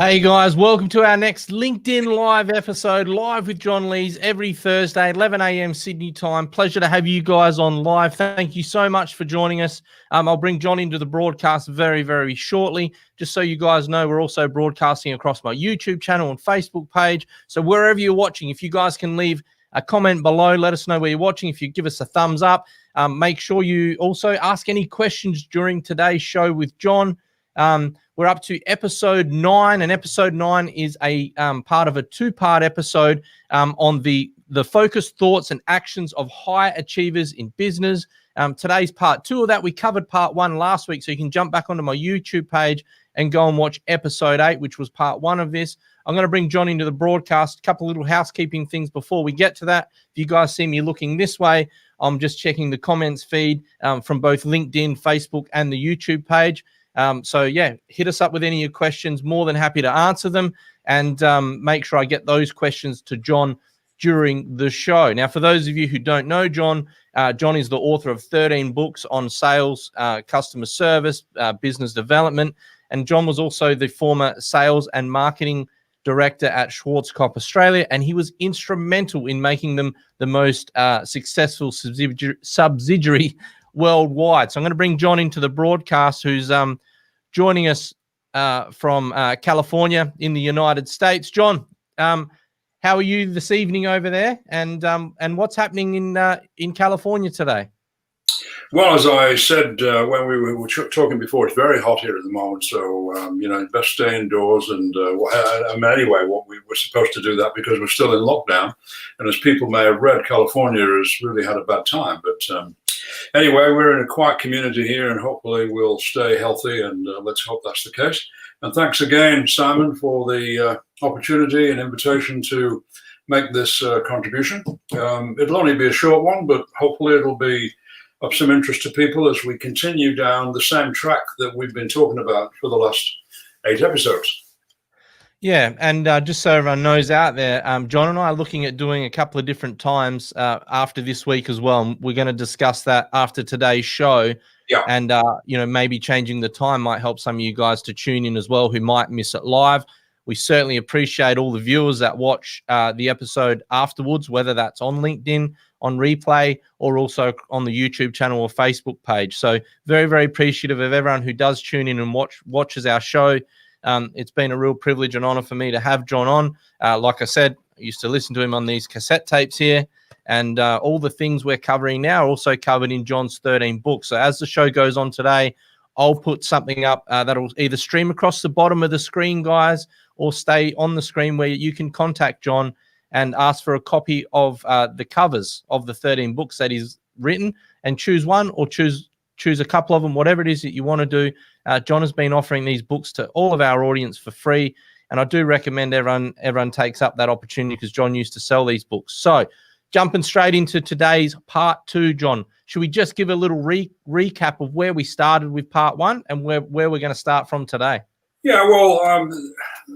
Hey guys, welcome to our next LinkedIn Live episode, live with John Lees every Thursday, 11 a.m. Sydney time. Pleasure to have you guys on live. Thank you so much for joining us. I'll bring John into the broadcast very, very shortly. Just so you guys know, we're also broadcasting across my YouTube channel and Facebook page. So wherever you're watching, if you guys can leave a comment below, let us know where you're watching. If you give us a thumbs up, make sure you also ask any questions during today's show with John. We're up to episode 9, and episode 9 is a part of a two-part episode on the focused thoughts and actions of high achievers in business. Today's part 2 of that. We covered part 1 last week, so you can jump back onto my YouTube page and go and watch episode 8, which was part 1 of this. I'm going to bring John into the broadcast. A couple little housekeeping things before we get to that. If you guys see me looking this way, I'm just checking the comments feed from both LinkedIn, Facebook, and the YouTube page. So yeah, hit us up with any of your questions. More than happy to answer them, and make sure I get those questions to John during the show. Now, for those of you who don't know John, John is the author of 13 books on sales, customer service, business development, and John was also the former sales and marketing director at Schwarzkopf, Australia, and he was instrumental in making them the most successful subsidiary worldwide. So I'm going to bring John into the broadcast, who's joining us from California in the United States. John, how are you this evening over there, and what's happening in California today? Well, as I said when we were talking before, it's very hot here at the moment, so best stay indoors. And anyway, what we were supposed to do that because we're still in lockdown, and as people may have read, California has really had a bad time. But anyway, we're in a quiet community here, and hopefully we'll stay healthy, and let's hope that's the case. And thanks again, Simon, for the opportunity and invitation to make this contribution. It'll only be a short one, but hopefully it'll be of some interest to people as we continue down the same track that we've been talking about for the last 8 episodes. Yeah, and just so everyone knows out there, John and I are looking at doing a couple of different times after this week as well. And we're going to discuss that after today's show. Yeah. And, maybe changing the time might help some of you guys to tune in as well who might miss it live. We certainly appreciate all the viewers that watch the episode afterwards, whether that's on LinkedIn, on replay, or also on the YouTube channel or Facebook page. So very, very appreciative of everyone who does tune in and watches our show. It's been a real privilege and honor for me to have John on. Like I said, I used to listen to him on these cassette tapes here, and all the things we're covering now are also covered in John's 13 books. So as the show goes on today, I'll put something up that'll either stream across the bottom of the screen, guys, or stay on the screen where you can contact John and ask for a copy of the covers of the 13 books that he's written, and choose one or choose a couple of them, whatever it is that you want to do. John has been offering these books to all of our audience for free, and I do recommend everyone takes up that opportunity because John used to sell these books. So jumping straight into today's part 2, John, should we just give a little recap of where we started with part 1 and where we're going to start from today? Yeah, well,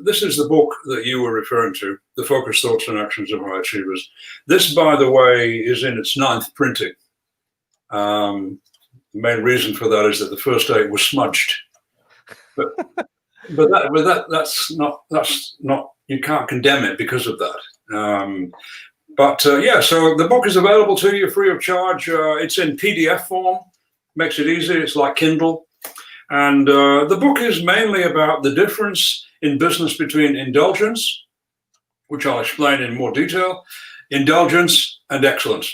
this is the book that you were referring to, The Focused Thoughts and Actions of High Achievers. This, by the way, is in its 9th printing. The main reason for that is that the first 8 was smudged. But that's not you can't condemn it because of that. So the book is available to you free of charge. It's in PDF form, makes it easy. It's like Kindle. And the book is mainly about the difference in business between indulgence, which I'll explain in more detail, indulgence and excellence.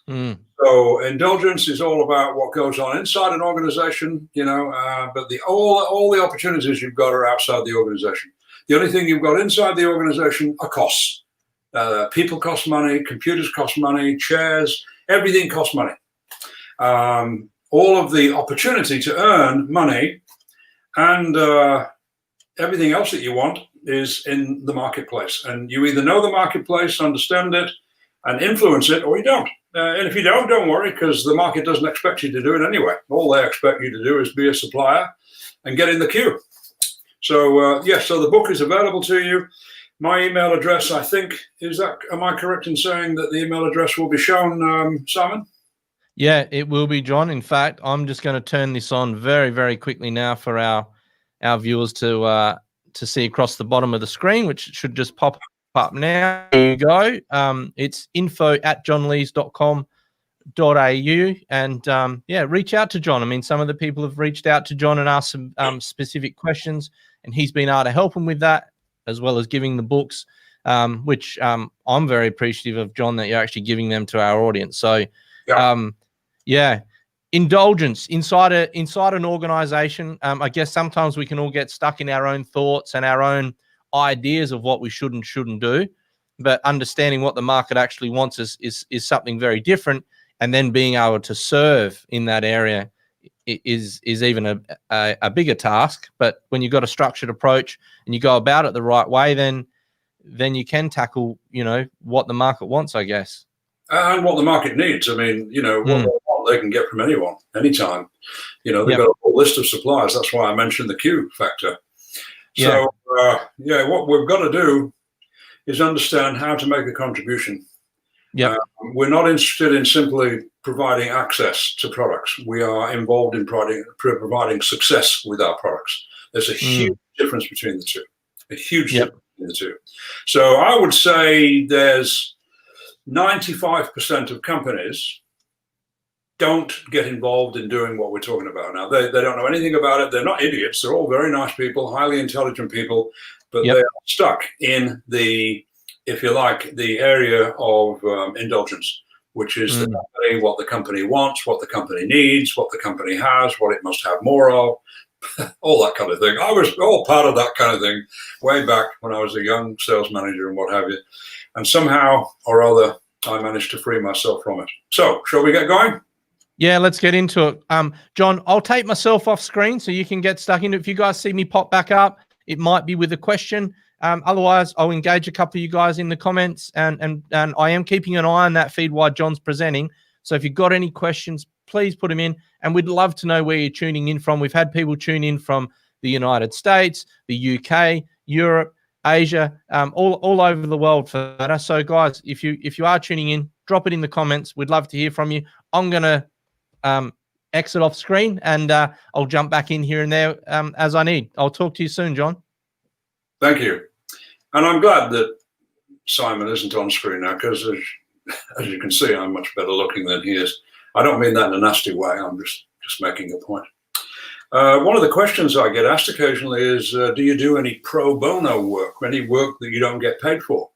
So indulgence is all about what goes on inside an organization, but all the opportunities you've got are outside the organization. The only thing you've got inside the organization are costs. People cost money, computers cost money, chairs, everything costs money. All of the opportunity to earn money and everything else that you want is in the marketplace. And you either know the marketplace, understand it, and influence it, or you don't. And if you don't worry, because the market doesn't expect you to do it anyway. All they expect you to do is be a supplier and get in the queue. So, so the book is available to you. My email address, I think, am I correct in saying that the email address will be shown, Simon? Yeah, it will be, John. In fact, I'm just going to turn this on very, very quickly now for our viewers to to see across the bottom of the screen, which should just pop up now. There you go. It's info@johnlees.com.au, and yeah, reach out to John. I mean, some of the people have reached out to John and asked some specific questions, and he's been able to help them with that, as well as giving the books, which I'm very appreciative of, John, that you're actually giving them to our audience. So yeah, indulgence inside an organization. I guess sometimes we can all get stuck in our own thoughts and our own ideas of what we should and shouldn't do, but understanding what the market actually wants is something very different, and then being able to serve in that area is even a bigger task. But when you've got a structured approach and you go about it the right way, then you can tackle, what the market wants, I guess. And what the market needs. I mean, what they can get from anyone, anytime. They've got a whole list of suppliers. That's why I mentioned the Q factor. So, what we've got to do is understand how to make a contribution. We're not interested in simply providing access to products. We are involved in providing success with our products. There's a huge difference between the two. A huge difference between the two. So I would say there's 95% of companies don't get involved in doing what we're talking about now. They don't know anything about it. They're not idiots. They're all very nice people, highly intelligent people, but they are stuck in the, if you like, the area of indulgence, which is the company, what the company wants, what the company needs, what the company has, what it must have more of, all that kind of thing. I was all part of that kind of thing way back when I was a young sales manager and what have you. And somehow or other, I managed to free myself from it. So, shall we get going? Yeah, let's get into it. John, I'll take myself off screen so you can get stuck into it. If you guys see me pop back up, it might be with a question. Otherwise, I'll engage a couple of you guys in the comments, and I am keeping an eye on that feed while John's presenting. So if you've got any questions, please put them in, and we'd love to know where you're tuning in from. We've had people tune in from the United States, the UK, Europe, Asia, all over the world for that. So guys, if you are tuning in, drop it in the comments. We'd love to hear from you. I'm gonna exit off screen, and I'll jump back in here and there as I need. I'll talk to you soon, John. Thank you. And I'm glad that Simon isn't on screen now, because as you can see, I'm much better looking than he is. I don't mean that in a nasty way. I'm just making a point. One of the questions I get asked occasionally is, do you do any pro bono work, any work that you don't get paid for?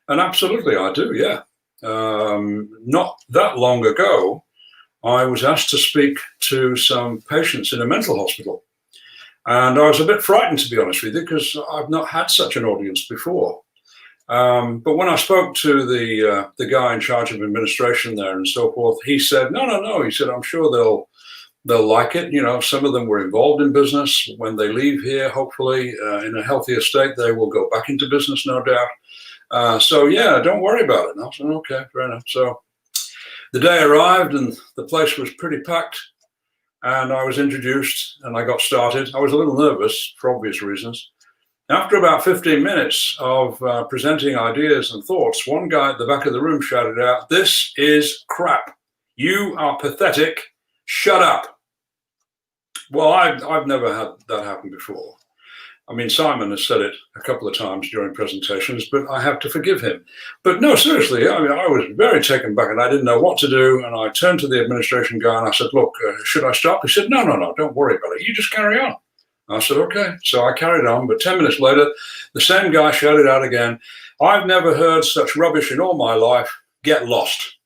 And absolutely, I do, yeah. Not that long ago, I was asked to speak to some patients in a mental hospital. And I was a bit frightened, to be honest with you, because I've not had such an audience before. But when I spoke to the guy in charge of administration there and so forth, he said, no. He said, I'm sure they'll like it. Some of them were involved in business. When they leave here, hopefully in a healthier state, they will go back into business, no doubt. So yeah, don't worry about it. And I said, okay, fair enough. So the day arrived and the place was pretty packed. And I was introduced and I got started. I was a little nervous for obvious reasons. After about 15 minutes of presenting ideas and thoughts, one guy at the back of the room shouted out, "This is crap. You are pathetic. Shut up." Well, I've never had that happen before. I mean, Simon has said it a couple of times during presentations, but I have to forgive him. But no, seriously, I mean, I was very taken back and I didn't know what to do. And I turned to the administration guy and I said, look, should I stop? He said, no, don't worry about it. You just carry on. I said, okay. So I carried on. But 10 minutes later, the same guy shouted out again, "I've never heard such rubbish in all my life. Get lost."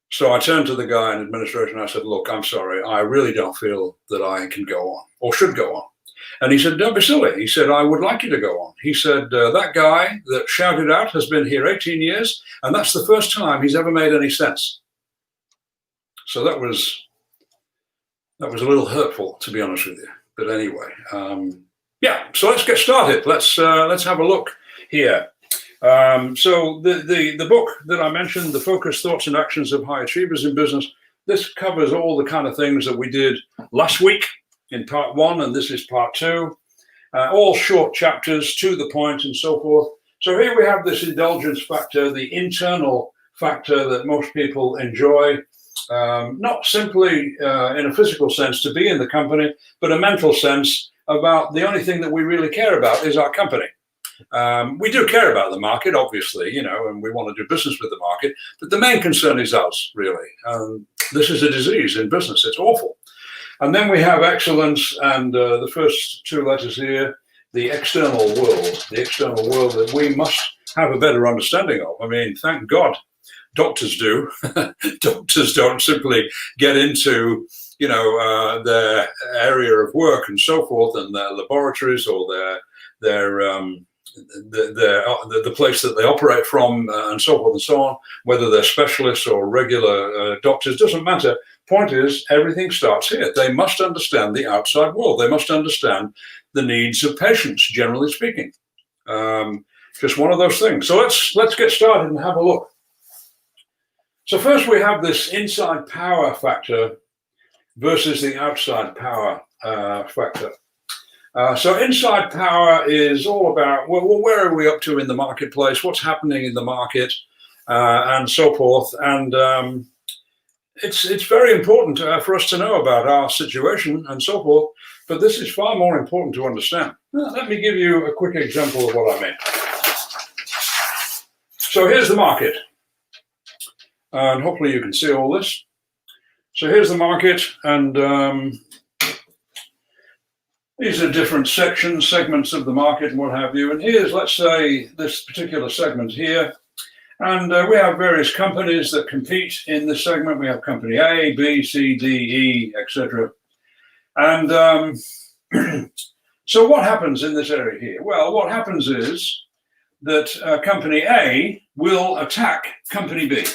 So I turned to the guy in administration and I said, look, I'm sorry. I really don't feel that I can go on or should go on. And he said, don't be silly. He said, I would like you to go on. He said, that guy that shouted out has been here 18 years, and that's the first time he's ever made any sense. So that was a little hurtful, to be honest with you. But anyway, yeah, so let's get started. Let's have a look here. So the book that I mentioned, The Focus, Thoughts and Actions of High Achievers in Business, this covers all the kind of things that we did last week in part 1, and this is part 2, all short chapters, to the point and so forth. So here we have this indulgence factor, the internal factor that most people enjoy, not simply in a physical sense to be in the company, but a mental sense about the only thing that we really care about is our company. We do care about the market, obviously, and we want to do business with the market, but the main concern is us, really. This is a disease in business. It's awful. And then we have excellence, and the first two letters here, the external world that we must have a better understanding of. I mean, thank God doctors do. Doctors don't simply get into, their area of work and so forth, and their laboratories or the place that they operate from, and so forth and so on, whether they're specialists or regular doctors, doesn't matter. Point is, everything starts here. They must understand the outside world. They must understand the needs of patients, generally speaking. Just one of those things. So let's get started and have a look. So first we have this inside power factor versus the outside power factor. So inside power is all about, well, where are we up to in the marketplace? What's happening in the market, and so forth. And it's very important for us to know about our situation and so forth. But this is far more important to understand. Let me give you a quick example of what I mean. So here's the market. And hopefully you can see all this. So here's the market, and these are different sections, segments of the market and what have you. And here's, let's say, this particular segment here. And we have various companies that compete in this segment. We have company A, B, C, D, E, etc. And so what happens in this area here? Well, what happens is that company A will attack company B.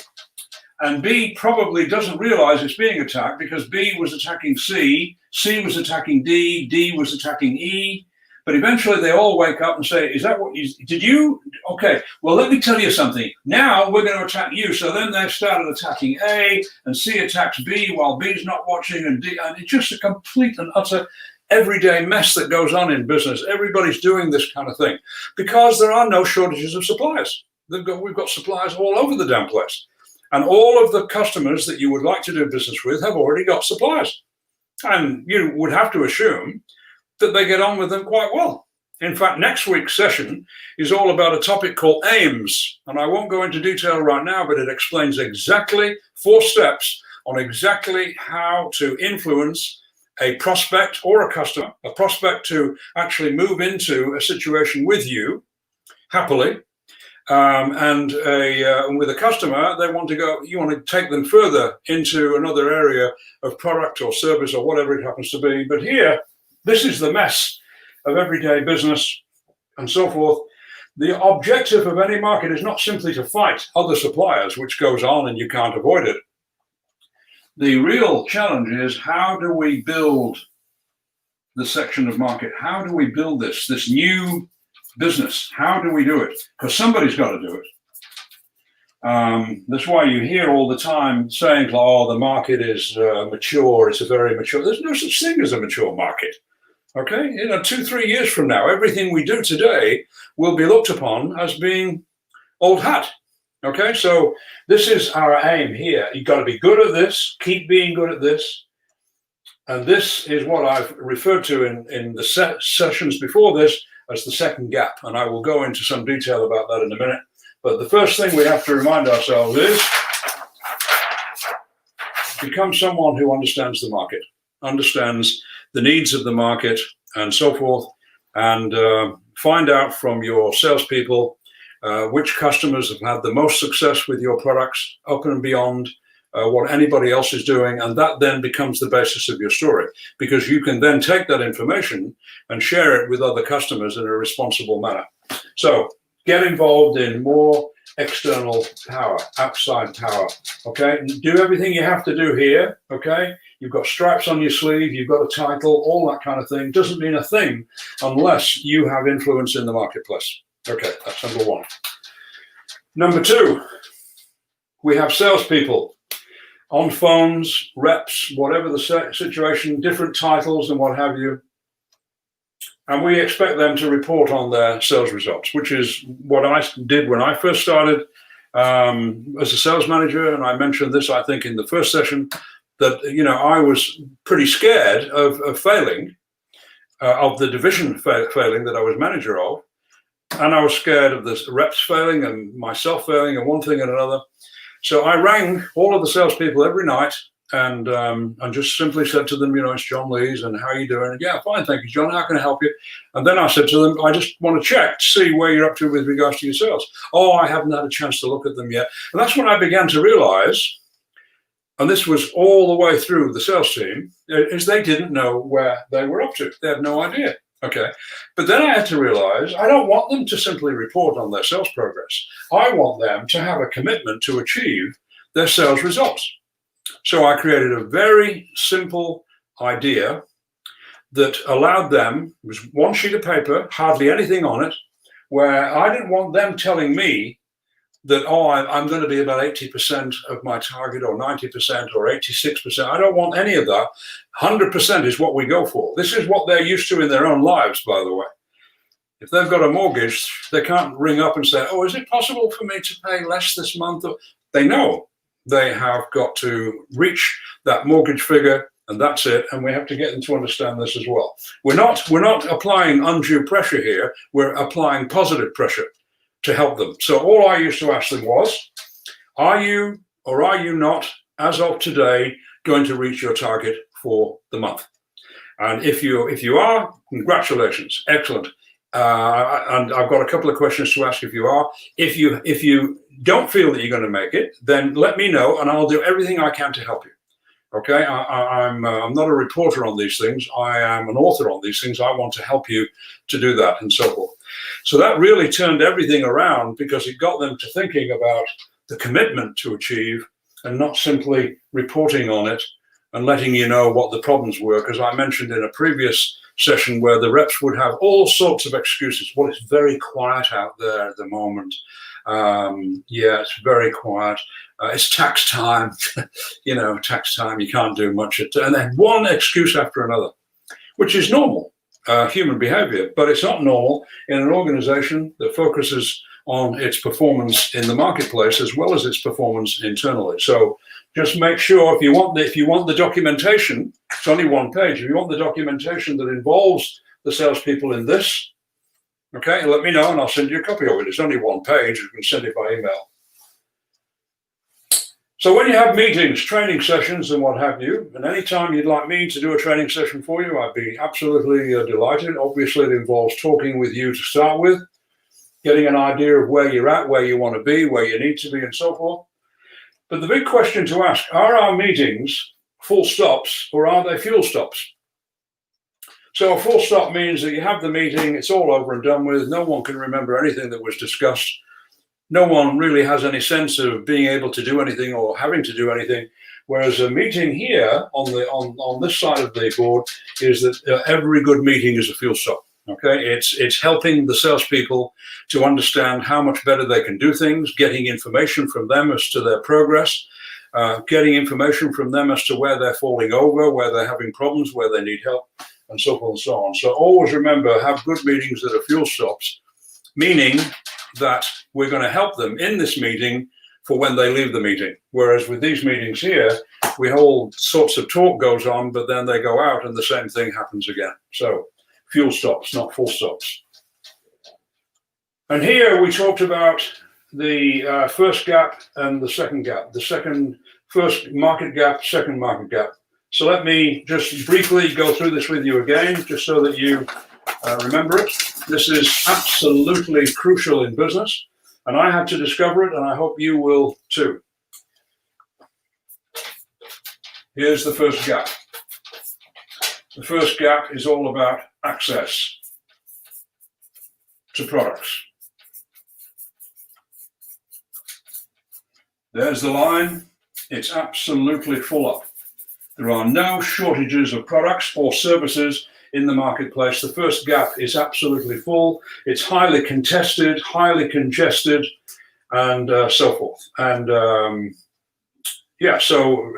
And B probably doesn't realize it's being attacked because B was attacking C, C was attacking D, D was attacking E. But eventually they all wake up and say, is that what you, did you? Okay, well, let me tell you something. Now we're going to attack you. So then they started attacking A, and C attacks B while B's not watching, and D, and it's just a complete and utter everyday mess that goes on in business. Everybody's doing this kind of thing because there are no shortages of suppliers. We've got suppliers all over the damn place. And all of the customers that you would like to do business with have already got suppliers. And you would have to assume that they get on with them quite well. In fact, next week's session is all about a topic called aims. And I won't go into detail right now, but it explains exactly 4 steps on exactly how to influence a prospect or a customer, a prospect to actually move into a situation with you happily. And with a customer, they want to go, you want to take them further into another area of product or service or whatever it happens to be. But here, this is the mess of everyday business and so forth. The objective of any market is not simply to fight other suppliers, which goes on and you can't avoid it. The real challenge is, how do we build the section of market? How do we build this new business? How do we do it? Because somebody's got to do it. That's why you hear all the time saying, oh, the market is mature. It's a very mature. There's no such thing as a mature market. Okay, 2-3 years from now, everything we do today will be looked upon as being old hat. Okay, so this is our aim here. You've got to be good at this, keep being good at this. And this is what I've referred to in the sessions before this as the second gap. And I will go into some detail about that in a minute. But the first thing we have to remind ourselves is become someone who understands the market, understands the needs of the market and so forth, and find out from your salespeople which customers have had the most success with your products up and beyond what anybody else is doing. And that then becomes the basis of your story, because you can then take that information and share it with other customers in a responsible manner. So get involved in more external power, outside power, okay? Do everything you have to do here, okay? You've got stripes on your sleeve, you've got a title, all that kind of thing. Doesn't mean a thing unless you have influence in the marketplace. Okay, that's number 1. Number 2, we have salespeople on phones, reps, whatever the situation, different titles and what have you. And we expect them to report on their sales results, which is what I did when I first started as a sales manager. And I mentioned this, I think, in the first session, that, I was pretty scared of failing of the division failing that I was manager of. And I was scared of the reps failing and myself failing and one thing and another. So I rang all of the salespeople every night and just simply said to them, it's John Lees, and how are you doing? And, yeah, fine, thank you, John. How can I help you? And then I said to them, I just want to check to see where you're up to with regards to your sales. Oh, I haven't had a chance to look at them yet. And that's when I began to realize, and this was all the way through the sales team, is they didn't know where they were up to. They had no idea. Okay. But then I had to realize I don't want them to simply report on their sales progress. I want them to have a commitment to achieve their sales results. So I created a very simple idea that allowed them, it was one sheet of paper, hardly anything on it, where I didn't want them telling me that, I'm going to be about 80% of my target or 90% or 86%. I don't want any of that. 100% is what we go for. This is what they're used to in their own lives, by the way. If they've got a mortgage, they can't ring up and say, is it possible for me to pay less this month? They know they have got to reach that mortgage figure, and that's it. And we have to get them to understand this as well. We're not applying undue pressure here. We're applying positive pressure to help them. So all I used to ask them was, are you or are you not, as of today, going to reach your target for the month? And if you are, congratulations, excellent. And I've got a couple of questions to ask if you are. If you don't feel that you're going to make it, then let me know and I'll do everything I can to help you. Okay, I'm not a reporter on these things. I am an author on these things. I want to help you to do that and so forth. So that really turned everything around because it got them to thinking about the commitment to achieve and not simply reporting on it and letting you know what the problems were. Because I mentioned in a previous session where the reps would have all sorts of excuses. Well, it's very quiet out there at the moment. Yeah, it's very quiet. It's tax time. Tax time, you can't do much. And then one excuse after another, which is normal human behavior, but it's not normal in an organization that focuses on its performance in the marketplace as well as its performance internally. So just make sure if you want the documentation, it's only one page. If you want the documentation that involves the salespeople in this, okay, let me know and I'll send you a copy of it. It's only one page. You can send it by email. So when you have meetings, training sessions and what have you, and anytime you'd like me to do a training session for you, I'd be absolutely delighted. Obviously, it involves talking with you to start with, getting an idea of where you're at, where you want to be, where you need to be, and so forth. But the big question to ask, are our meetings full stops or are they fuel stops? So a full stop means that you have the meeting, it's all over and done with, no one can remember anything that was discussed. No one really has any sense of being able to do anything or having to do anything. Whereas a meeting here on this side of the board is that every good meeting is a fuel stop. Okay, it's helping the salespeople to understand how much better they can do things, getting information from them as to their progress, getting information from them as to where they're falling over, where they're having problems, where they need help, and so forth and so on. So always remember, have good meetings that are fuel stops, meaning that we're going to help them in this meeting for when they leave the meeting. Whereas with these meetings here, we all sorts of talk goes on, but then they go out and the same thing happens again. So fuel stops, not full stops. And here we talked about the first gap and the second gap, first market gap, second market gap. So let me just briefly go through this with you again, just so that you remember it. This is absolutely crucial in business, and I had to discover it, and I hope you will too. Here's the first gap. The first gap is all about access to products. There's the line. It's absolutely full up. There are no shortages of products or services in the marketplace. The first gap is absolutely full. It's highly contested, highly congested, and so forth. And yeah, so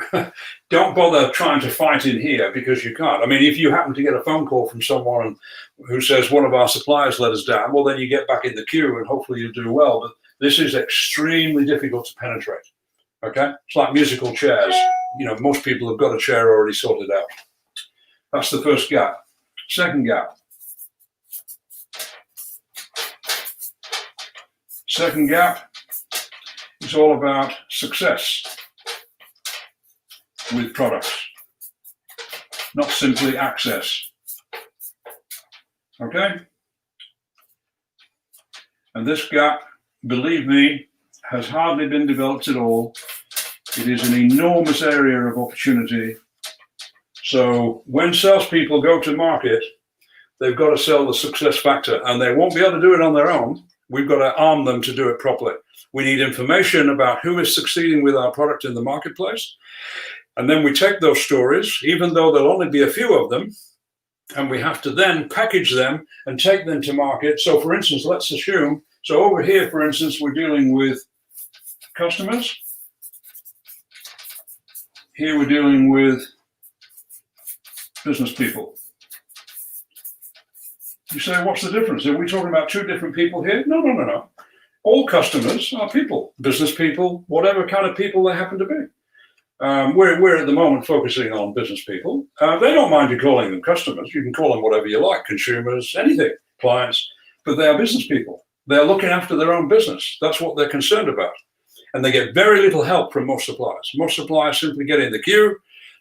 don't bother trying to fight in here because you can't. I mean, if you happen to get a phone call from someone who says one of our suppliers let us down, well, then you get back in the queue and hopefully you do well. But this is extremely difficult to penetrate. Okay, it's like musical chairs. Most people have got a chair already sorted out. That's the first gap. Second gap. Second gap is all about success with products, not simply access. Okay? And this gap, believe me, has hardly been developed at all. It is an enormous area of opportunity. So when salespeople go to market, they've got to sell the success factor, and they won't be able to do it on their own. We've got to arm them to do it properly. We need information about who is succeeding with our product in the marketplace. And then we take those stories, even though there'll only be a few of them, and we have to then package them and take them to market. So for instance, let's assume, so over here, for instance, we're dealing with customers. Here we're dealing with business people. You say, what's the difference? Are we talking about two different people here? No, no, no, no. All customers are people, business people, whatever kind of people they happen to be. We're at the moment focusing on business people. They don't mind you calling them customers. You can call them whatever you like, consumers, anything, clients, but they are business people. They're looking after their own business. That's what they're concerned about. And they get very little help from most suppliers. Most suppliers simply get in the queue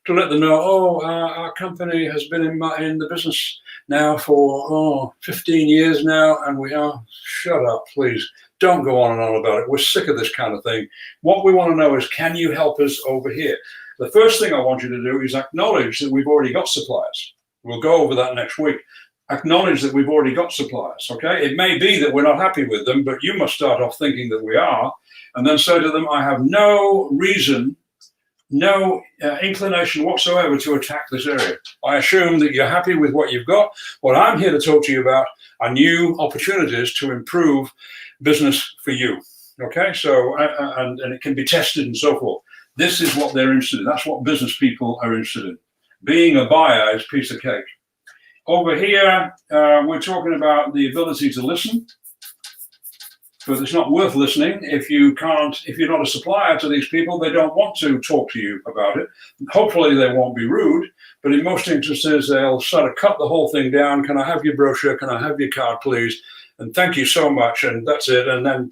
to let them know, oh, our company has been in the business now for 15 years now, and we are, shut up, please. Don't go on and on about it. We're sick of this kind of thing. What we want to know is, can you help us over here? The first thing I want you to do is acknowledge that we've already got suppliers. We'll go over that next week. Acknowledge that we've already got suppliers, okay? It may be that we're not happy with them, but you must start off thinking that we are, and then say to them, I have no reason, no inclination whatsoever to attack this area. I assume that you're happy with what you've got. What I'm here to talk to you about are new opportunities to improve business for you, okay? So, and it can be tested and so forth. This is what they're interested in. That's what business people are interested in. Being a buyer is a piece of cake. Over here, we're talking about the ability to listen, but it's not worth listening if you're not a supplier to these people. They don't want to talk to you about it. Hopefully they won't be rude, but in most instances, they'll sort of cut the whole thing down. Can I have your brochure? Can I have your card, please? And thank you so much. And that's it. And then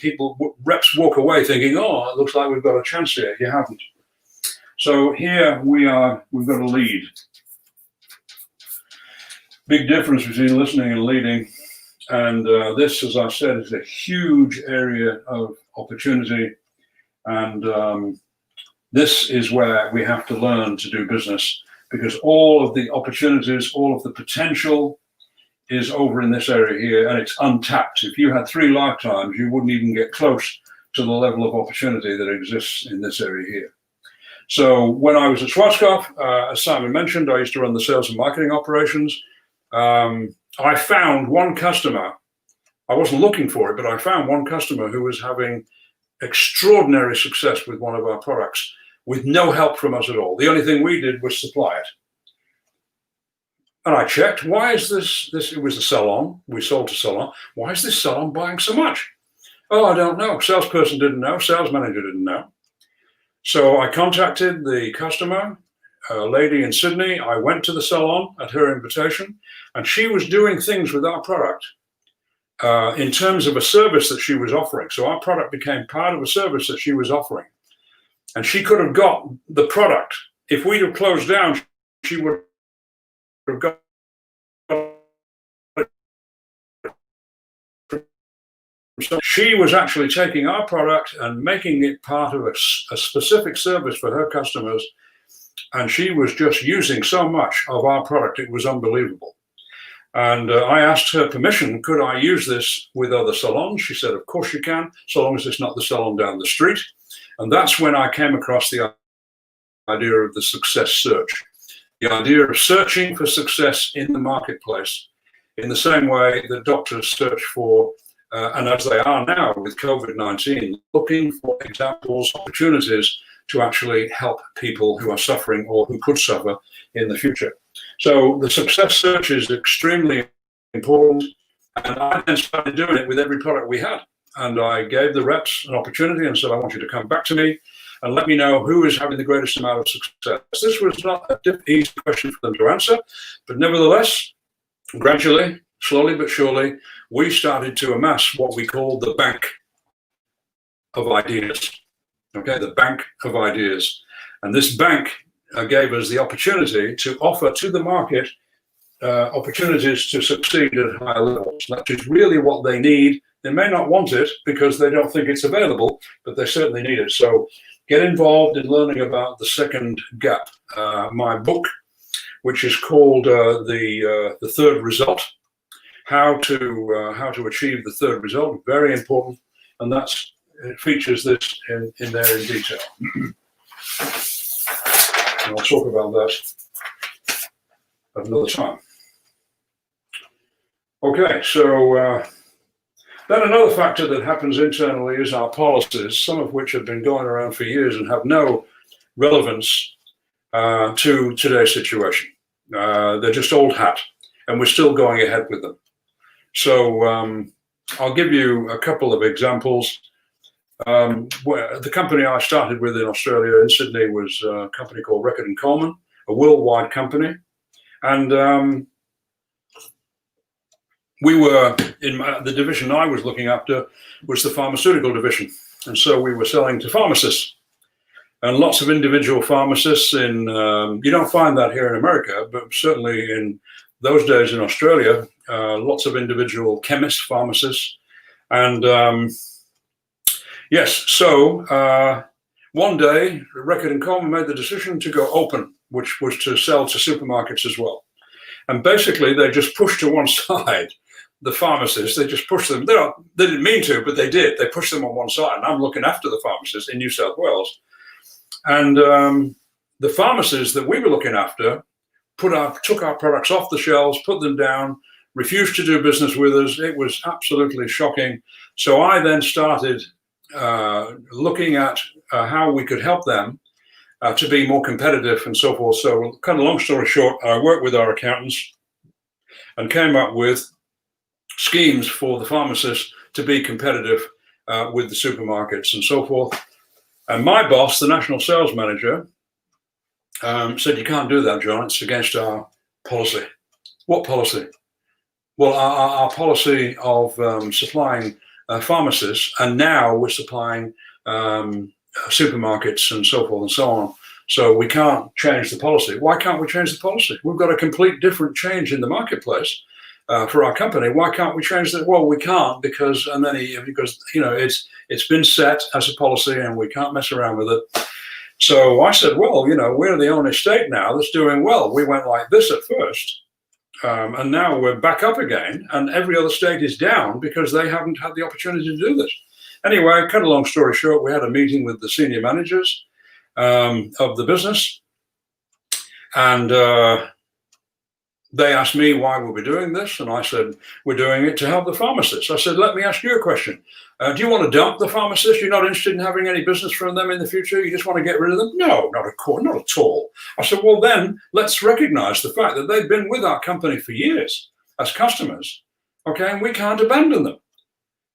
reps walk away thinking, oh, it looks like we've got a chance here. You haven't. So here we've got a lead. Big difference between listening and leading. And this, as I said, is a huge area of opportunity. And this is where we have to learn to do business, because all of the opportunities, all of the potential is over in this area here, and it's untapped. If you had 3 lifetimes, you wouldn't even get close to the level of opportunity that exists in this area here. So when I was at Schwarzkopf, as Simon mentioned, I used to run the sales and marketing operations. I found one customer. I wasn't looking for it, but I found one customer who was having extraordinary success with one of our products with no help from us at all. The only thing we did was supply it. And I checked, why is this, it was a salon, we sold to salon, why is this salon buying so much? Oh, I don't know, salesperson didn't know, sales manager didn't know. So I contacted the customer, a lady in Sydney. I went to the salon at her invitation, and she was doing things with our product in terms of a service that she was offering. So our product became part of a service that she was offering. And she could have got the product. If we'd have closed down, she would have got it. So she was actually taking our product and making it part of a specific service for her customers. And she was just using so much of our product, it was unbelievable. And I asked her permission, could I use this with other salons? She said, of course you can, so long as it's not the salon down the street. And that's when I came across the idea of the success search. The idea of searching for success in the marketplace in the same way that doctors search for, and as they are now with COVID-19, looking for examples, opportunities to actually help people who are suffering or who could suffer in the future. So the success search is extremely important. And I then started doing it with every product we had. And I gave the reps an opportunity and said, I want you to come back to me and let me know who is having the greatest amount of success. This was not an easy question for them to answer, but nevertheless, gradually, slowly but surely, we started to amass what we call the bank of ideas. Okay, the bank of ideas. And this bank gave us the opportunity to offer to the market opportunities to succeed at higher levels. That is really what they need. They may not want it because they don't think it's available, but they certainly need it. So get involved in learning about the second gap. My book, which is called the third result, how to achieve the third result, very important, and it features this in there in detail. And I'll talk about that at another time. Okay, so then another factor that happens internally is our policies, some of which have been going around for years and have no relevance to today's situation. They're just old hat, and we're still going ahead with them. So I'll give you a couple of examples. Where the company I started with in Australia, in Sydney, was a company called Reckitt and Coleman, a worldwide company. And we were in the division I was looking after was the pharmaceutical division. And so we were selling to pharmacists and lots of individual pharmacists in, you don't find that here in America, but certainly in those days in Australia, lots of individual chemists, pharmacists. And yes, so one day, Reckitt and Coleman made the decision to go open, which was to sell to supermarkets as well. And basically, they just pushed to one side the pharmacists. They just pushed them. They didn't mean to, but they did. They pushed them on one side. And I'm looking after the pharmacists in New South Wales. And the pharmacists that we were looking after took our products off the shelves, put them down, refused to do business with us. It was absolutely shocking. So I then started looking at how we could help them to be more competitive and so forth. So kind of long story short, I worked with our accountants and came up with schemes for the pharmacists to be competitive with the supermarkets and so forth. And my boss, the national sales manager, said, "You can't do that, John. It's against our policy." What policy? Well, our policy of supplying pharmacists, and now we're supplying supermarkets and so forth and so on. So we can't change the policy. Why can't we change the policy? We've got a complete different change in the marketplace for our company. Why can't we change that? Well, we can't because you know it's been set as a policy and we can't mess around with it. So I said, well, you know, we're the only state now that's doing well. We went like this at first. And now we're back up again, and every other state is down because they haven't had the opportunity to do this. Anyway, cut a long story short, we had a meeting with the senior managers of the business, and they asked me why were we doing this, and I said, we're doing it to help the pharmacists. I said, let me ask you a question. Do you want to dump the pharmacists? You're not interested in having any business from them in the future? You just want to get rid of them? No, not at all. I said, well, then let's recognize the fact that they've been with our company for years as customers, okay, and we can't abandon them.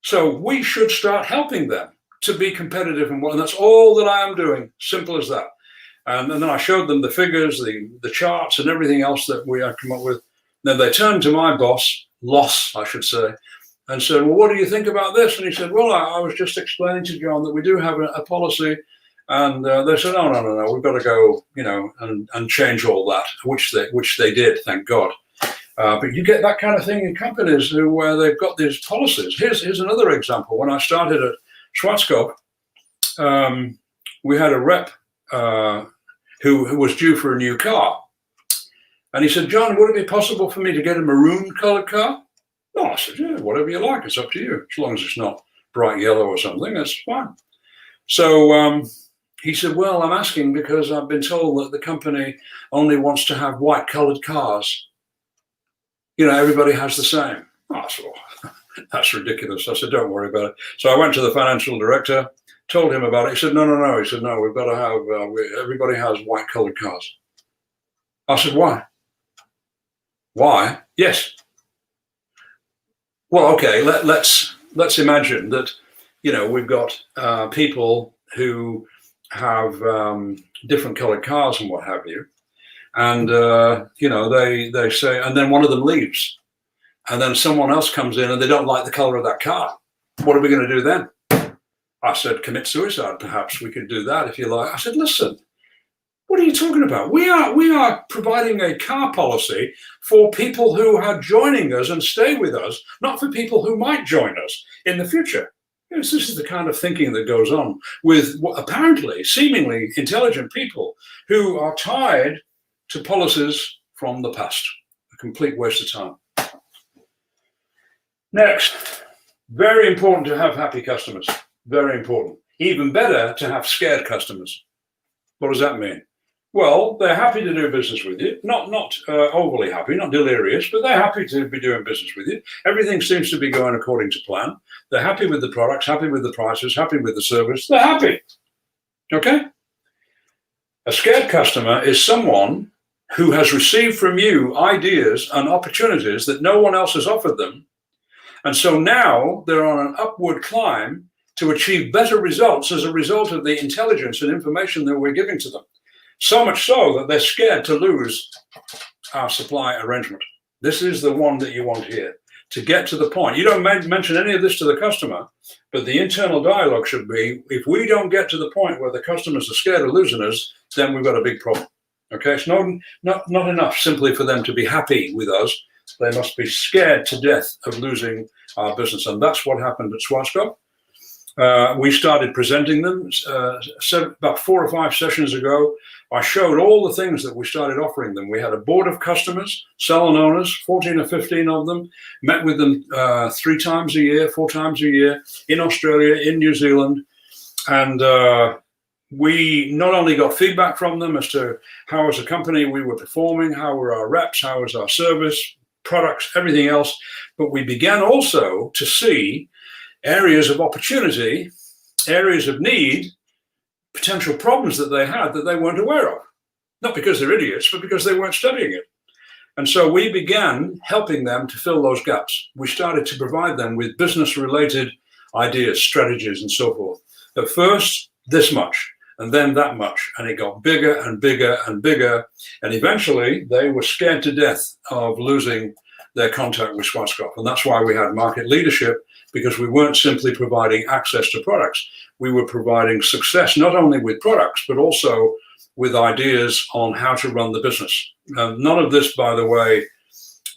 So we should start helping them to be competitive, and that's all that I am doing, simple as that. And then I showed them the figures, the charts and everything else that we had come up with. Then they turned to my boss, I should say, and said, well, what do you think about this? And he said, well, I was just explaining to John that we do have a policy. And they said, no, we've got to go, you know, and change all that, which they did, thank God. But you get that kind of thing in companies where they've got these policies. Here's another example. When I started at Schwarzkopf, we had a rep who was due for a new car. And he said, John, would it be possible for me to get a maroon colored car? No, I said, yeah, whatever you like, it's up to you. As long as it's not bright yellow or something, that's fine. So he said, well, I'm asking because I've been told that the company only wants to have white colored cars. You know, everybody has the same. Oh, I said, well, that's ridiculous. I said, don't worry about it. So I went to the financial director, told him about it. He said, no. He said, no, we've got to have, everybody has white colored cars. I said, why? Why? Yes. Well, okay, let's imagine that, you know, we've got people who have different colored cars and what have you. And, you know, they say, and then one of them leaves. and then someone else comes in and they don't like the color of that car. What are we going to do then? I said, commit suicide, perhaps. We could do that if you like. I said, listen, what are you talking about? We are providing a car policy for people who are joining us and stay with us, not for people who might join us in the future. This is the kind of thinking that goes on with apparently, seemingly intelligent people who are tied to policies from the past. A complete waste of time. Next, very important to have happy customers. Very important. Even better to have scared customers. What does that mean? Well, they're happy to do business with you. Not overly happy, not delirious, but they're happy to be doing business with you. Everything seems to be going according to plan. They're happy with the products, happy with the prices, happy with the service. They're happy. Okay? A scared customer is someone who has received from you ideas and opportunities that no one else has offered them. And so now they're on an upward climb to achieve better results as a result of the intelligence and information that we're giving to them. So much so that they're scared to lose our supply arrangement. This is the one that you want here. To get to the point, you don't mention any of this to the customer, but the internal dialogue should be, if we don't get to the point where the customers are scared of losing us, then we've got a big problem. Okay, it's not enough simply for them to be happy with us. They must be scared to death of losing our business. And that's what happened at Schwarzkopf. We started presenting them about 4 or 5 sessions ago. I showed all the things that we started offering them. We had a board of customers, salon owners, 14 or 15 of them, met with them 3 times a year, 4 times a year in Australia, in New Zealand. And we not only got feedback from them as to how as a company we were performing, how were our reps, how was our service, products, everything else, but we began also to see areas of opportunity, areas of need, potential problems that they had that they weren't aware of. Not because they're idiots, but because they weren't studying it. And so we began helping them to fill those gaps. We started to provide them with business-related ideas, strategies, and so forth. At first, this much, and then that much, and it got bigger and bigger and bigger, and eventually they were scared to death of losing their contact with Schwarzkopf. And that's why we had market leadership, because we weren't simply providing access to products. We were providing success, not only with products, but also with ideas on how to run the business. None of this, by the way,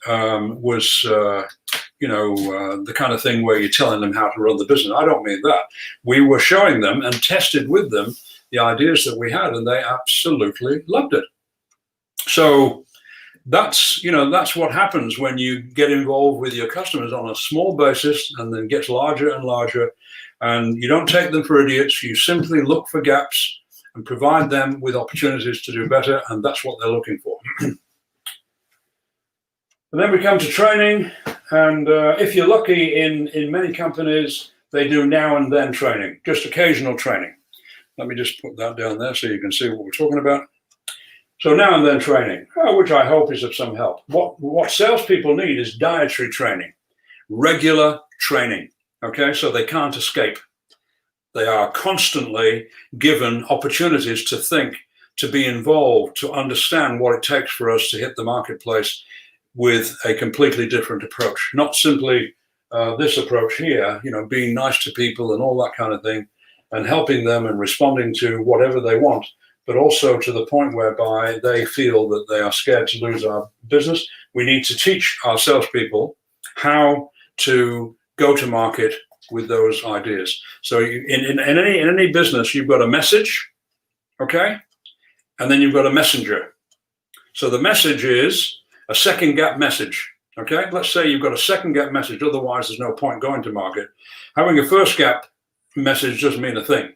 was, the kind of thing where you're telling them how to run the business. I don't mean that. We were showing them and tested with them the ideas that we had, and they absolutely loved it. So that's what happens when you get involved with your customers on a small basis and then gets larger and larger. And you don't take them for idiots. You simply look for gaps and provide them with opportunities to do better. And that's what they're looking for. And then we come to training. And if you're lucky, in many companies, they do now and then training, just occasional training. Let me just put that down there so you can see what we're talking about. So now and then training, which I hope is of some help. What salespeople need is dietary training, regular training, okay? So they can't escape. They are constantly given opportunities to think, to be involved, to understand what it takes for us to hit the marketplace with a completely different approach. Not simply this approach here, being nice to people and all that kind of thing, and helping them and responding to whatever they want, but also to the point whereby they feel that they are scared to lose our business. We need to teach our salespeople how to go to market with those ideas. So in any business, you've got a message, okay? And then you've got a messenger. So the message is a second gap message, okay? Let's say you've got a second gap message, otherwise there's no point going to market. Having a first gap message doesn't mean a thing.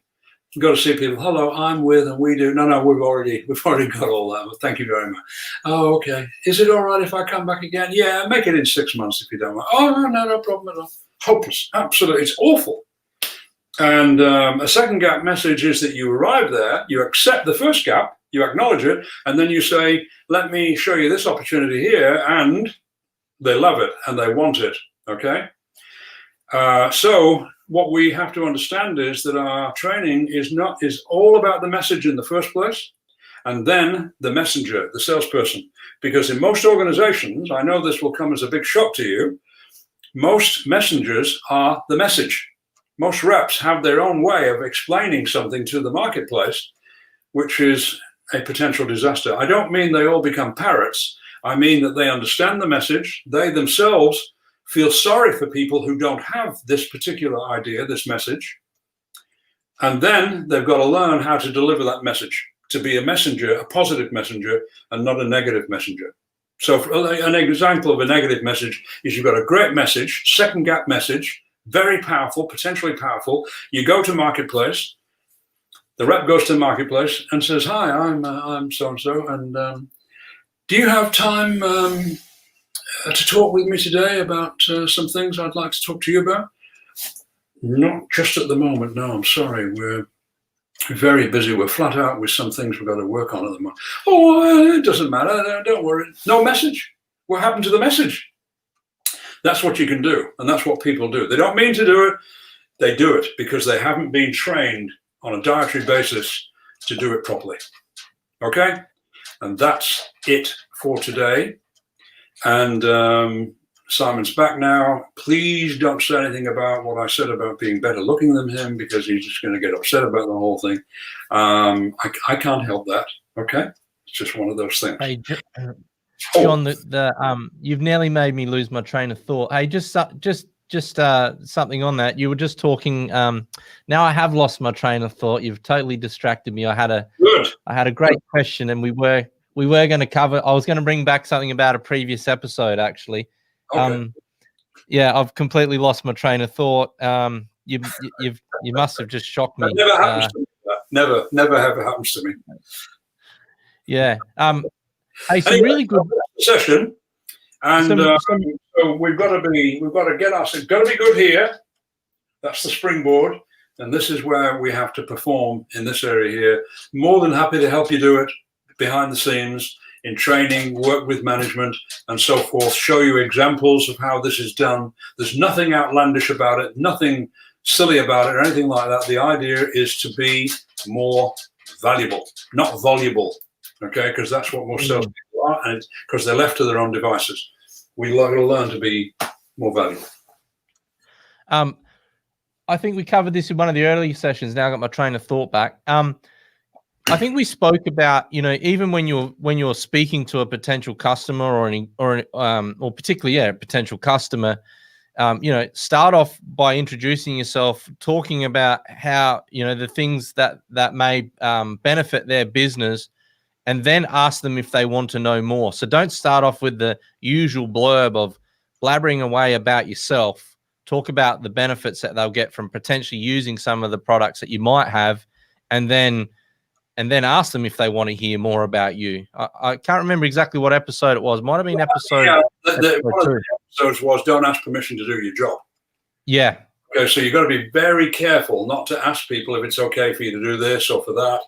You've got to see people, hello, I'm with, and we do. No, we've already got all that. Well, thank you very much. Oh, okay. Is it all right if I come back again? Yeah, make it in 6 months if you don't mind. Oh, no problem at all. Hopeless. Absolutely. It's awful. And a second gap message is that you arrive there, you accept the first gap, you acknowledge it, and then you say, let me show you this opportunity here, and they love it and they want it, okay? So what we have to understand is that our training is all about the message in the first place, and then the messenger, the salesperson. Because in most organizations, I know this will come as a big shock to you, Most messengers are the message. Most reps have their own way of explaining something to the marketplace, which is a potential disaster. I don't mean they all become parrots. I mean that they understand the message. They themselves feel sorry for people who don't have this particular idea, this message. And then they've got to learn how to deliver that message, to be a messenger, a positive messenger, and not a negative messenger. So an example of a negative message is you've got a great message, second gap message, very powerful, potentially powerful. You go to marketplace, the rep goes to the marketplace and says, "Hi, I'm so-and-so, and do you have time to talk with me today about some things I'd like to talk to you about?" "Not just at the moment, no, I'm sorry. We're very busy. We're flat out with some things we've got to work on at the moment." "Oh, it doesn't matter. Don't worry." No message. What happened to the message? That's what you can do, and that's what people do. They don't mean to do it. They do it because they haven't been trained on a dietary basis to do it properly. Okay? And that's it for today. And Simon's back now. Please don't say anything about what I said about being better looking than him, because he's just going to get upset about the whole thing. I can't help that. Okay? It's just one of those things. Hey, John, you've nearly made me lose my train of thought. Hey, just something on that. You were just talking. Now I have lost my train of thought. You've totally distracted me. I had a great question, and we were going to cover. I was going to bring back something about a previous episode, actually. Okay. Yeah, I've completely lost my train of thought. You must have just shocked me. That never happens to me. Never ever happens to me. Yeah. Hey, some anyway, really good session, and so we've got to get us. It's got to be good here. That's the springboard, and this is where we have to perform in this area here. More than happy to help you do it behind the scenes in training, work with management, and so forth. Show you examples of how this is done. There's nothing outlandish about it, nothing silly about it, or anything like that. The idea is to be more valuable, not voluble. Okay, because that's what most salespeople are, and because they're left to their own devices. We learn to be more valuable. I think we covered this in one of the earlier sessions. Now I got my train of thought back. I think we spoke about, even when you're speaking to a potential customer or particularly a potential customer, start off by introducing yourself, talking about how the things that may benefit their business, and then ask them if they want to know more. So don't start off with the usual blurb of blabbering away about yourself. Talk about the benefits that they'll get from potentially using some of the products that you might have, and then ask them if they want to hear more about you. I can't remember exactly what episode it was. Might have been episode. Yeah, one of the episodes was don't ask permission to do your job. Yeah. Okay, so you've got to be very careful not to ask people if it's okay for you to do this or for that,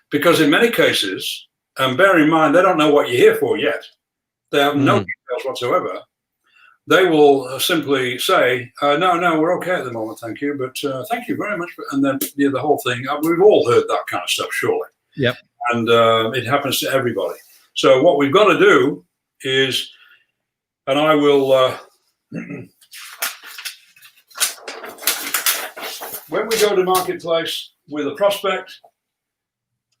because in many cases, and bear in mind, they don't know what you're here for yet. They have no details whatsoever. They will simply say, no, we're okay at the moment, thank you, but thank you very much. And then the whole thing, we've all heard that kind of stuff, surely. Yep. And it happens to everybody. So what we've got to do is, and I will, when we go to marketplace with a prospect,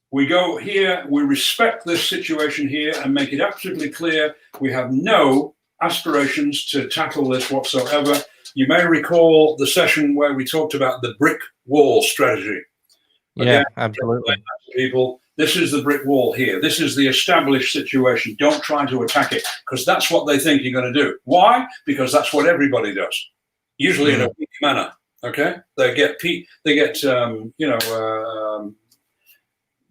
we go here, we respect this situation here and make it absolutely clear we have no aspirations to tackle this whatsoever. You may recall the session where we talked about the brick wall strategy. Yeah, absolutely. People, this is the brick wall here. This is the established situation. Don't try to attack it, because that's what they think you're going to do. Why? Because that's what everybody does, usually in a weak manner. Okay, they get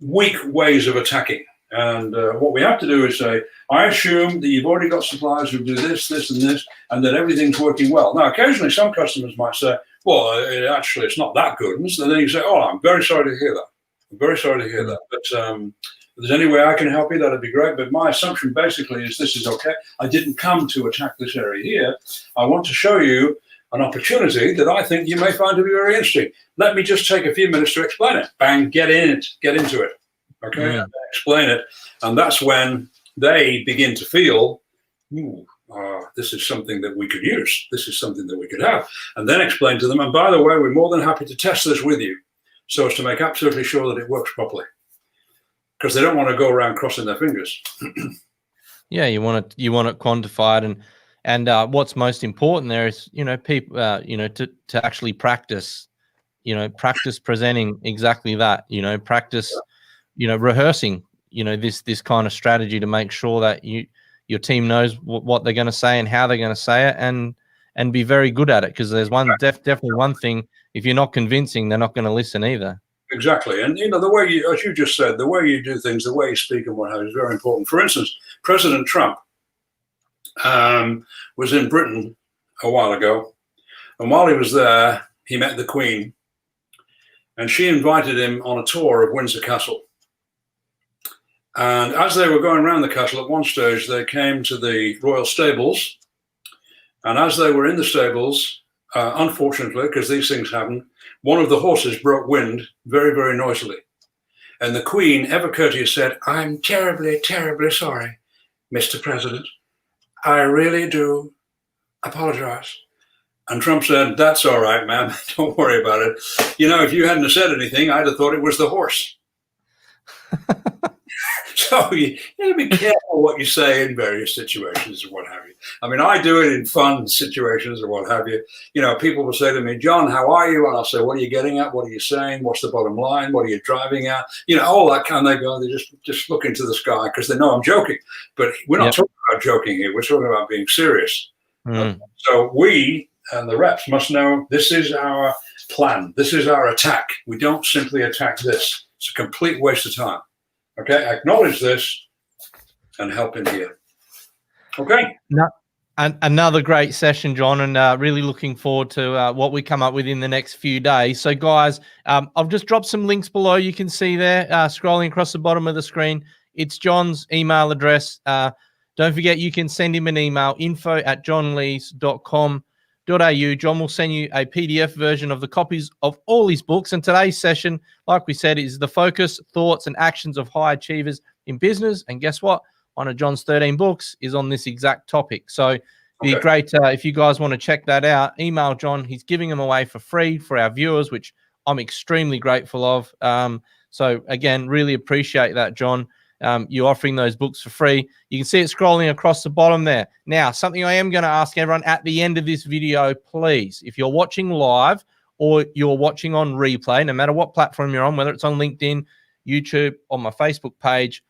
weak ways of attacking. And what we have to do is say, I assume that you've already got suppliers who do this, this, and this, and that everything's working well. Now, occasionally some customers might say, well, actually, it's not that good. And then you say, oh, I'm very sorry to hear that. I'm very sorry to hear that. But if there's any way I can help you, that'd be great. But my assumption basically is this is okay. I didn't come to attack this area here. I want to show you an opportunity that I think you may find to be very interesting. Let me just take a few minutes to explain it. Bang, get into it. Okay, explain it. And that's when they begin to feel, this is something that we could use. This is something that we could have. And then explain to them, and by the way, we're more than happy to test this with you so as to make absolutely sure that it works properly. Because they don't want to go around crossing their fingers. Yeah, you want it quantified, and what's most important there is, people, to actually practice, practice presenting exactly that, practice, rehearsing, this kind of strategy to make sure that your team knows what they're going to say and how they're going to say it, and be very good at it. Because there's definitely one thing, if you're not convincing, they're not going to listen either. Exactly. And, the way you, as you just said, the way you do things, the way you speak and what have you is very important. For instance, President Trump was in Britain a while ago. And while he was there, he met the Queen. And she invited him on a tour of Windsor Castle. And as they were going around the castle, at one stage, they came to the royal stables. And as they were in the stables, unfortunately, because these things happen, one of the horses broke wind very, very noisily. And the Queen, ever courteous, said, "I'm terribly, terribly sorry, Mr. President. I really do apologize." And Trump said, "That's all right, ma'am. Don't worry about it. If you hadn't said anything, I'd have thought it was the horse." So you be careful what you say in various situations and what have you. I mean, I do it in fun situations or what have you. People will say to me, "John, how are you?" And I'll say, "What are you getting at? What are you saying? What's the bottom line? What are you driving at?" All that kind. They go, they just look into the sky because they know I'm joking. But we're not talking about joking here. We're talking about being serious. So we and the reps must know this is our plan. This is our attack. We don't simply attack this. It's a complete waste of time. Okay, acknowledge this and help in here. Okay. Another great session, John, and really looking forward to what we come up with in the next few days. So, guys, I've just dropped some links below. You can see there, scrolling across the bottom of the screen. It's John's email address. Don't forget, you can send him an email, info@johnlees.com.au. John will send you a PDF version of the copies of all his books. And today's session, like we said, is the focus, thoughts, and actions of high achievers in business. And guess what? One of John's 13 books is on this exact topic. So it'd be great if you guys want to check that out. Email John. He's giving them away for free for our viewers, which I'm extremely grateful of. So again, really appreciate that, John. You're offering those books for free. You can see it scrolling across the bottom there. Now, something I am going to ask everyone at the end of this video, please, if you're watching live or you're watching on replay, no matter what platform you're on, whether it's on LinkedIn, YouTube, or my Facebook page,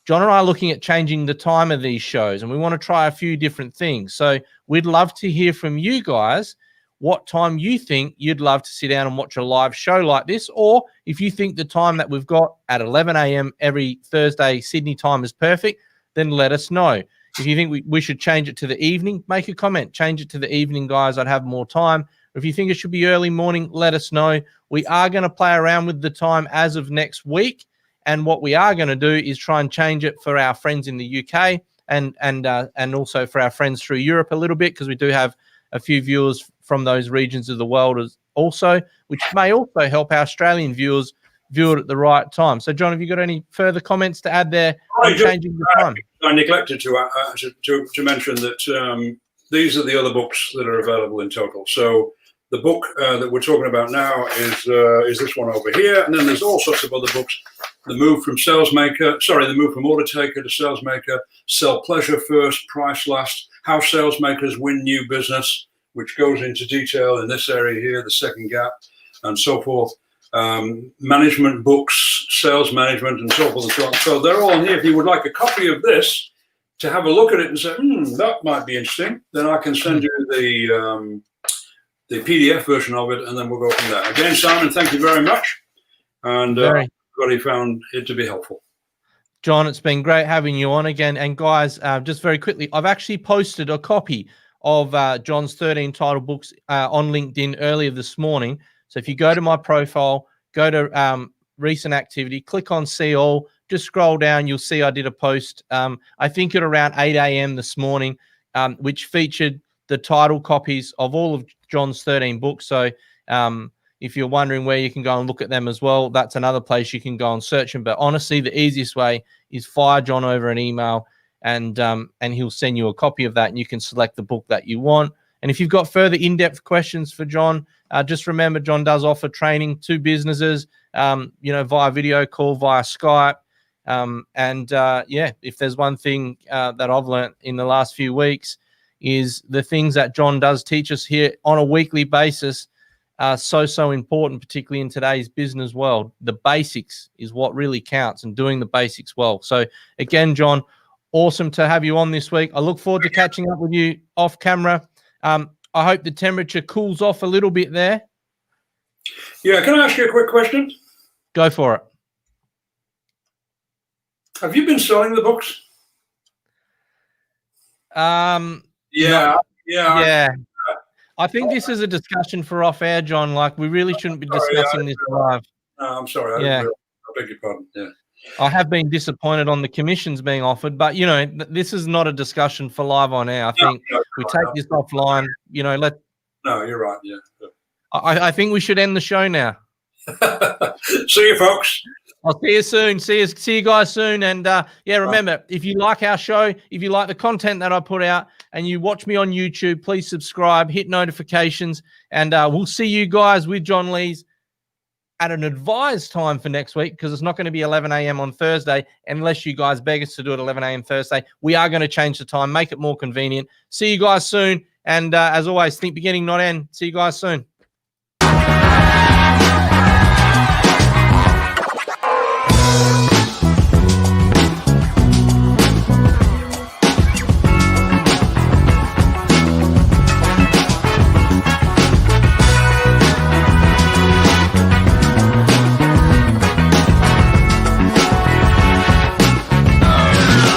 John and I are looking at changing the time of these shows, and we want to try a few different things. So we'd love to hear from you guys what time you think you'd love to sit down and watch a live show like this, or if you think the time that we've got at 11 a.m. every Thursday Sydney time is perfect, then let us know. If you think we should change it to the evening, make a comment. Change it to the evening, guys. I'd have more time. If you think it should be early morning, let us know. We are going to play around with the time as of next week. And what we are going to do is try and change it for our friends in the UK and also for our friends through Europe a little bit, because we do have a few viewers from those regions of the world also, which may also help our Australian viewers view it at the right time. So, John, have you got any further comments to add there on changing the time? I neglected to mention that these are the other books that are available in total. So the book that we're talking about now is this one over here, and then there's all sorts of other books. The move from order taker to salesmaker, sell pleasure first, price last, how salesmakers win new business, which goes into detail in this area here, the second gap, and so forth. Management books, sales management, and so forth and so on. So they're all in here. If you would like a copy of this to have a look at it and say, that might be interesting, then I can send you the PDF version of it, and then we'll go from there. Again, Simon, thank you very much. And everybody found it to be helpful. John, it's been great having you on again. And guys, just very quickly, I've actually posted a copy of John's 13 title books on LinkedIn earlier this morning. So if you go to my profile, go to recent activity, click on see all, just scroll down, you'll see I did a post, I think at around 8 a.m. this morning, which featured the title copies of all of John's 13 books. So if you're wondering where you can go and look at them as well, that's another place you can go and search them. But honestly, the easiest way is fire John over an email, and he'll send you a copy of that, and you can select the book that you want. And if you've got further in-depth questions for John, just remember John does offer training to businesses, via video call, via Skype. If there's one thing that I've learned in the last few weeks is the things that John does teach us here on a weekly basis are so important, particularly in today's business world. The basics is what really counts, and doing the basics well. So again, John, awesome to have you on this week. I look forward to catching up with you off camera. I hope the temperature cools off a little bit there. Yeah, can I ask you a quick question? Go for it. Have you been selling the books? Yeah. I think this is a discussion for off air, John. Like, we really shouldn't be discussing this live. No, I'm sorry. I beg your pardon. Yeah. I have been disappointed on the commissions being offered, but this is not a discussion for live on air. I think we take this offline. No, you're right. Yeah. I think we should end the show now. See you, folks. I'll see you soon. See you guys soon. And remember, if you like our show, if you like the content that I put out, and you watch me on YouTube, please subscribe, hit notifications, and we'll see you guys with John Lees at an advised time for next week, because it's not going to be 11 a.m. on Thursday unless you guys beg us to do it 11 a.m. Thursday. We are going to change the time, make it more convenient. See you guys soon. And as always, think beginning, not end. See you guys soon.